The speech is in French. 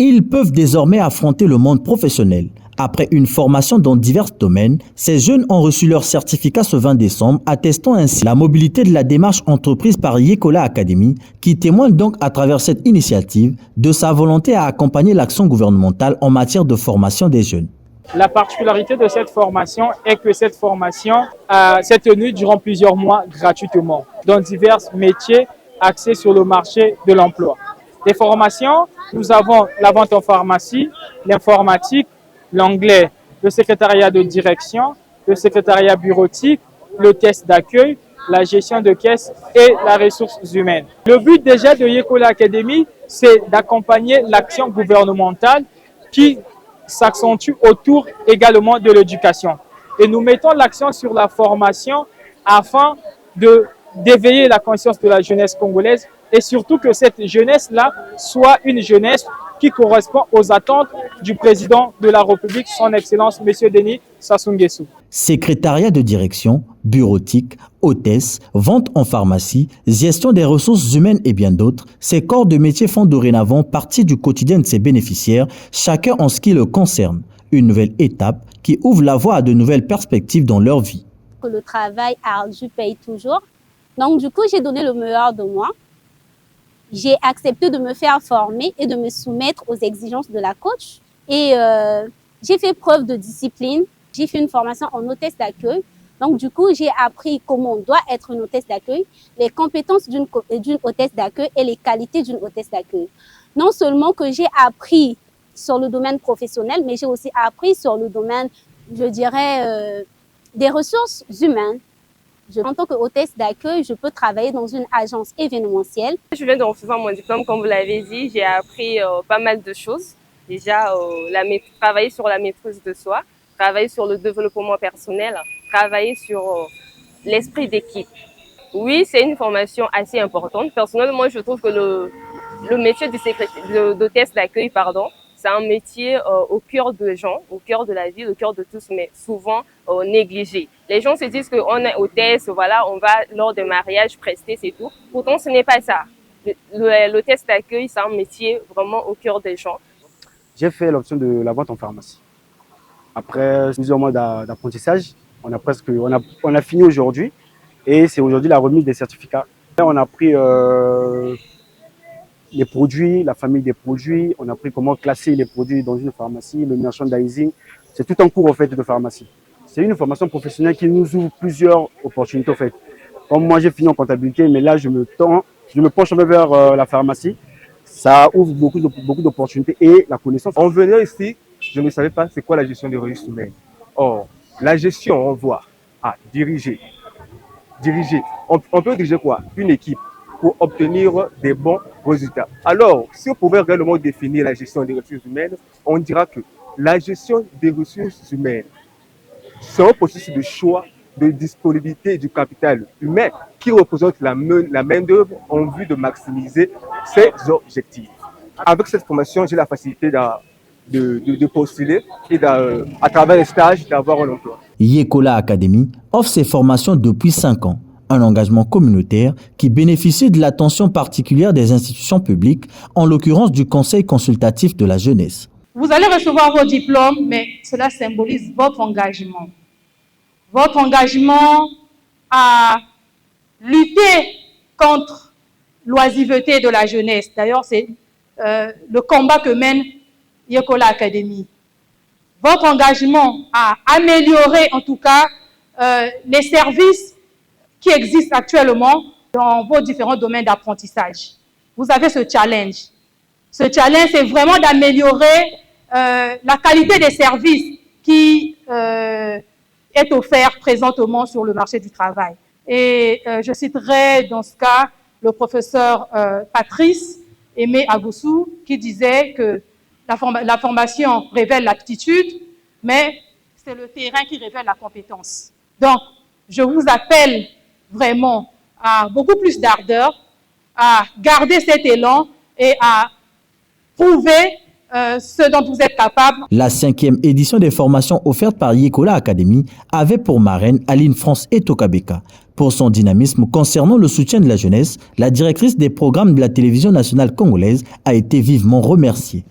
Ils peuvent désormais affronter le monde professionnel. Après une formation dans divers domaines, ces jeunes ont reçu leur certificat ce 20 décembre, attestant ainsi la mobilité de la démarche entreprise par Yekola Academy, qui témoigne donc à travers cette initiative de sa volonté à accompagner l'action gouvernementale en matière de formation des jeunes. La particularité de cette formation est que cette formation s'est tenue durant plusieurs mois gratuitement dans divers métiers axés sur le marché de l'emploi. Des formations, nous avons la vente en pharmacie, l'informatique, l'anglais, le secrétariat de direction, le secrétariat bureautique, le test d'accueil, la gestion de caisse et la ressource humaine. Le but déjà de Yekola Academy, c'est d'accompagner l'action gouvernementale qui s'accentue autour également de l'éducation. Et nous mettons l'accent sur la formation afin d'éveiller la conscience de la jeunesse congolaise et surtout que cette jeunesse-là soit une jeunesse qui correspond aux attentes du président de la République, son Excellence, M. Denis Sassou Nguesso. Secrétariat de direction, bureautique, hôtesse, vente en pharmacie, gestion des ressources humaines et bien d'autres, ces corps de métier font dorénavant partie du quotidien de ses bénéficiaires, chacun en ce qui le concerne. Une nouvelle étape qui ouvre la voie à de nouvelles perspectives dans leur vie. Le travail ardu paye toujours. Donc du coup, j'ai donné le meilleur de moi. J'ai accepté de me faire former et de me soumettre aux exigences de la coach. Et j'ai fait preuve de discipline. J'ai fait une formation en hôtesse d'accueil. Donc, du coup, j'ai appris comment on doit être une hôtesse d'accueil, les compétences d'une hôtesse d'accueil et les qualités d'une hôtesse d'accueil. Non seulement que j'ai appris sur le domaine professionnel, mais j'ai aussi appris sur le domaine, je dirais, des ressources humaines. En tant que hôtesse d'accueil, je peux travailler dans une agence événementielle. Je viens de recevoir mon diplôme, comme vous l'avez dit. J'ai appris pas mal de choses. Déjà, travailler sur la maîtrise de soi, travailler sur le développement personnel, travailler sur l'esprit d'équipe. Oui, c'est une formation assez importante. Personnellement, je trouve que le métier d'hôtesse d'accueil, c'est un métier au cœur des gens, au cœur de la vie, au cœur de tous, mais souvent négligé. Les gens se disent qu'on est hôtesse, voilà, on va lors de mariage prester, c'est tout. Pourtant, ce n'est pas ça. L'hôtesse d'accueil, c'est un métier vraiment au cœur des gens. J'ai fait l'option de la vente en pharmacie. Après plusieurs mois d'apprentissage, on a fini aujourd'hui et c'est aujourd'hui la remise des certificats. On a pris les produits, la famille des produits, on a appris comment classer les produits dans une pharmacie, le merchandising. C'est tout un cours en fait de pharmacie. C'est une formation professionnelle qui nous ouvre plusieurs opportunités en fait. Comme moi j'ai fini en comptabilité, mais là je me penche vers la pharmacie. Ça ouvre beaucoup d'opportunités et la connaissance. En venant ici, je ne savais pas c'est quoi la gestion des ressources humaines. Or, la gestion, on voit diriger. On peut diriger quoi? Une équipe pour obtenir des bons résultats. Alors, si on pouvait réellement définir la gestion des ressources humaines, on dira que la gestion des ressources humaines, c'est un processus de choix, de disponibilité du capital humain qui représente la main-d'œuvre en vue de maximiser ses objectifs. Avec cette formation, j'ai la facilité de postuler et à travers les stages d'avoir un emploi. Yekola Academy offre ses formations depuis 5 ans. Un engagement communautaire qui bénéficie de l'attention particulière des institutions publiques, en l'occurrence du Conseil consultatif de la jeunesse. Vous allez recevoir vos diplômes, mais cela symbolise votre engagement. Votre engagement à lutter contre l'oisiveté de la jeunesse. D'ailleurs, c'est le combat que mène Yekola Academy. Votre engagement à améliorer en tout cas les services qui existent actuellement dans vos différents domaines d'apprentissage. Vous avez ce challenge. Ce challenge, c'est vraiment d'améliorer la qualité des services qui est offert présentement sur le marché du travail. Et je citerai dans ce cas le professeur Patrice Aimé Agoussou qui disait que la formation révèle l'aptitude, mais c'est le terrain qui révèle la compétence. Donc, je vous appelle vraiment à beaucoup plus d'ardeur, à garder cet élan et à prouver ce dont vous êtes capable. La 5e édition des formations offertes par Yekola Academy avait pour marraine Aline France Etokabeka. Pour son dynamisme concernant le soutien de la jeunesse, la directrice des programmes de la télévision nationale congolaise a été vivement remerciée.